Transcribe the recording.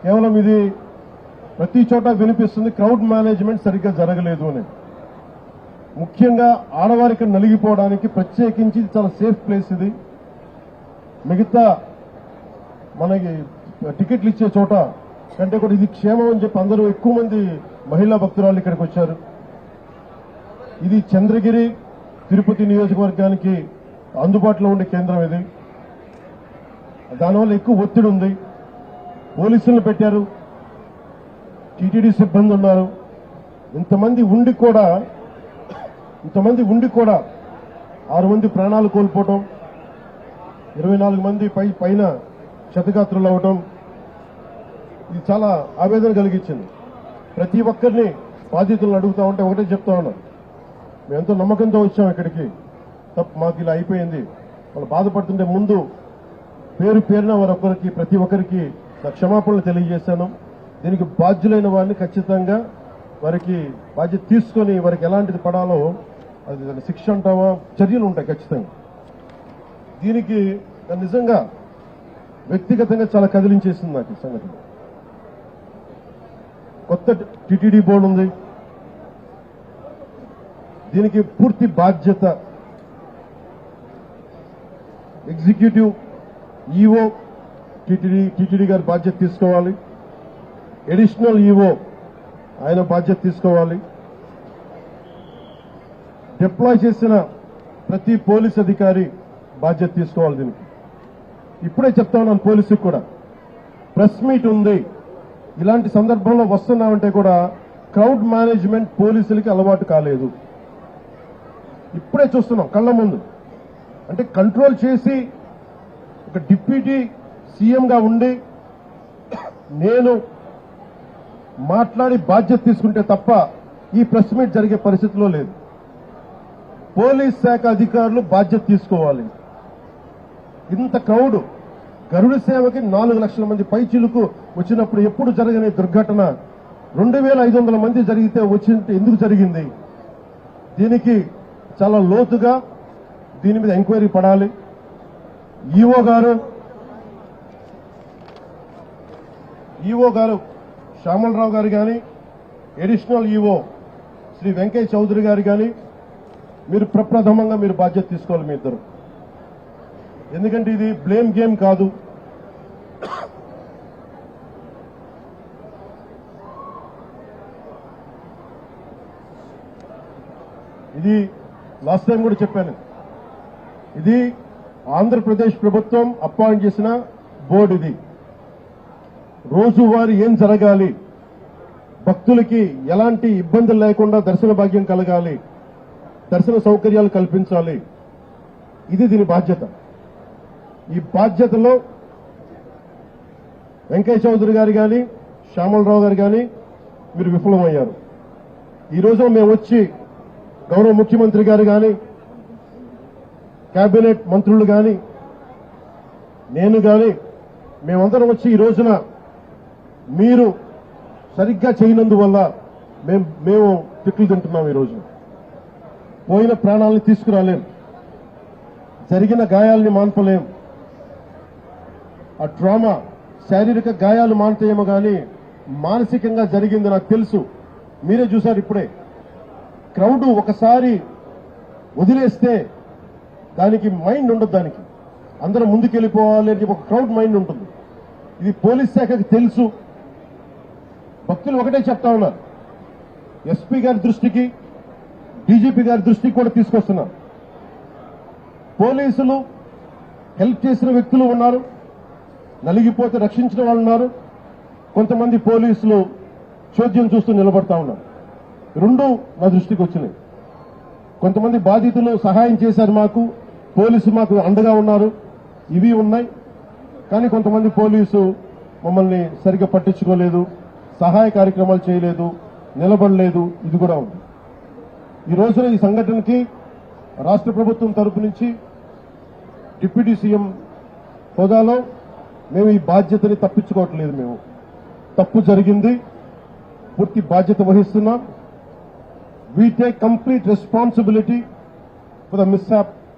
కేవలం ఇది ప్రతి చోట వినిపిస్తుంది, క్రౌడ్ మేనేజ్మెంట్ సరిగ్గా జరగలేదు అని. ముఖ్యంగా ఆడవారికి నలిగిపోవడానికి ప్రత్యేకించి చాలా సేఫ్ ప్లేస్ ఇది. మిగతా మనకి టికెట్లు ఇచ్చే చోట కంటే కూడా ఇది క్షేమం అని చెప్పి అందరూ ఎక్కువ మంది మహిళా భక్తురాలు ఇక్కడికి వచ్చారు. ఇది చంద్రగిరి తిరుపతి నియోజకవర్గానికి అందుబాటులో ఉండే కేంద్రం ఇది. దానివల్ల ఎక్కువ ఒత్తిడి ఉంది. పోలీసులను పెట్టారు, టీటీడీ సిబ్బంది ఉన్నారు. ఇంతమంది ఉండి కూడా 6 మంది ప్రాణాలు కోల్పోవటం, 24 మంది పైన క్షతగాత్రులు అవటం, ఇది చాలా ఆవేదన కలిగించింది. ప్రతి ఒక్కరిని బాధితులను అడుగుతా ఉంటే ఒకటే చెప్తా ఉన్నారు, మేము ఎంతో నమ్మకంతో వచ్చాం ఇక్కడికి, మాకు ఇలా అయిపోయింది. వాళ్ళు బాధపడుతుంటే ముందు పేరున వారొక్కరికి ప్రతి ఒక్కరికి క్షమాపణలు తెలియజేశాను. దీనికి బాధ్యులైన వారిని ఖచ్చితంగా వారికి బాధ్యత తీసుకొని వారికి ఎలాంటిది పడాలో అది శిక్ష అంటావా చర్యలు ఉంటాయి ఖచ్చితంగా. దీనికి నిజంగా వ్యక్తిగతంగా చాలా కదిలించేసింది నాకు ఈ సంగతి. కొత్త టీటీడీ బోర్డు ఉంది, దీనికి పూర్తి బాధ్యత ఎగ్జిక్యూటివ్ ఈఓ టీటీడీ గారి బాధ్యత తీసుకోవాలి, అడిషనల్ ఈఓ ఆయన బాధ్యత తీసుకోవాలి, డిప్లాయ్ చేసిన ప్రతి పోలీస్ అధికారి బాధ్యత తీసుకోవాలి. దీనికి ఇప్పుడే చెప్తా ఉన్నాను, పోలీసుకు కూడా ప్రెస్ మీట్ ఉంది, ఇలాంటి సందర్భంలో వస్తున్నామంటే కూడా క్రౌడ్ మేనేజ్మెంట్ పోలీసులకి అలవాటు కాలేదు. ఇప్పుడే చూస్తున్నాం కళ్ల ముందు. అంటే కంట్రోల్ చేసి ఒక డిప్యూటీ సీఎంగా ఉండి నేను మాట్లాడి బాధ్యత తీసుకుంటే తప్ప ఈ ప్రెస్ మీట్ జరిగే పరిస్థితిలో లేదు. పోలీస్ శాఖ అధికారులు బాధ్యత తీసుకోవాలి. ఇంత క్రౌడ్ గరుడ సేవకి 4 లక్షల మంది పైచిలుకు వచ్చినప్పుడు ఎప్పుడు జరగని దుర్ఘటన 2500 మంది జరిగితే ఎందుకు జరిగింది? దీనికి చాలా లోతుగా దీని మీద ఎంక్వైరీ పడాలి. ఈఓ గారు శ్యామలరావు గారు కానీ, అడిషనల్ ఈఓ శ్రీ వెంకయ్య చౌదరి గారు కానీ మీరు ప్రప్రథమంగా మీరు బాధ్యత తీసుకోవాలి మీ ఇద్దరు. ఎందుకంటే ఇది బ్లేమ్ గేమ్ కాదు. ఇది లాస్ట్ టైం కూడా చెప్పాను, ఇది ఆంధ్రప్రదేశ్ ప్రభుత్వం అపాయింట్ చేసిన బోర్డు. ఇది రోజువారీ ఏం జరగాలి, భక్తులకి ఎలాంటి ఇబ్బందులు లేకుండా దర్శన భాగ్యం కలగాలి, దర్శన సౌకర్యాలు కల్పించాలి, ఇది దీని బాధ్యత. ఈ బాధ్యతలో వెంకయ్య చౌదరి గారు కానీ, శ్యామలరావు గారు కానీ మీరు విఫలమయ్యారు. ఈ రోజు మేము వచ్చి గౌరవ ముఖ్యమంత్రి గారు కానీ, కేబినెట్ మంత్రులు కానీ, నేను కానీ మేమందరం వచ్చి ఈ రోజున మీరు సరిగ్గా చేయనందువల్ల మేము తిట్లు తింటున్నాం. ఈ రోజు పోయిన ప్రాణాలను తీసుకురాలేం, జరిగిన గాయాలని మాన్పలేం. ఆ ట్రామా శారీరక గాయాలు మాన్తాయేమో కానీ మానసికంగా జరిగింది నాకు తెలుసు. మీరే చూశారు ఇప్పుడే. క్రౌడ్ ఒకసారి వదిలేస్తే దానికి మైండ్ ఉండదు, దానికి అందరం ముందుకెళ్లిపోవాలి అని ఒక క్రౌడ్ మైండ్ ఉంటుంది. ఇది పోలీస్ శాఖకి తెలుసు. భక్తులు ఒకటే చెప్తా ఉన్నారు, ఎస్పీ గారి దృష్టికి, డీజీపీ గారి దృష్టికి కూడా తీసుకొస్తున్నారు. పోలీసులు హెల్ప్ చేసిన వ్యక్తులు ఉన్నారు, నలిగిపోతే రక్షించిన వాళ్ళు ఉన్నారు. కొంతమంది పోలీసులు చోద్యం చూస్తూ నిలబడతా ఉన్నారు. రెండు నా దృష్టికి వచ్చినాయి. కొంతమంది బాధితులు సహాయం చేశారు, పోలీసు మాకు అండగా ఉన్నారు, ఇవి ఉన్నాయి. కానీ కొంతమంది పోలీసు మమ్మల్ని సరిగ్గా పట్టించుకోలేదు, సహాయ కార్యక్రమాలు చేయలేదు, నిలబడలేదు. ఇది కూడా ఉంది. ఈ రోజున ఈ సంఘటనకి రాష్ట్ర ప్రభుత్వం తరపు నుంచి డిప్యూటీ సీఎం హోదాలో మేము ఈ బాధ్యతని తప్పించుకోవట్లేదు. మేము తప్పు జరిగింది, పూర్తి బాధ్యత వహిస్తున్నాం. We take complete responsibility for the mishap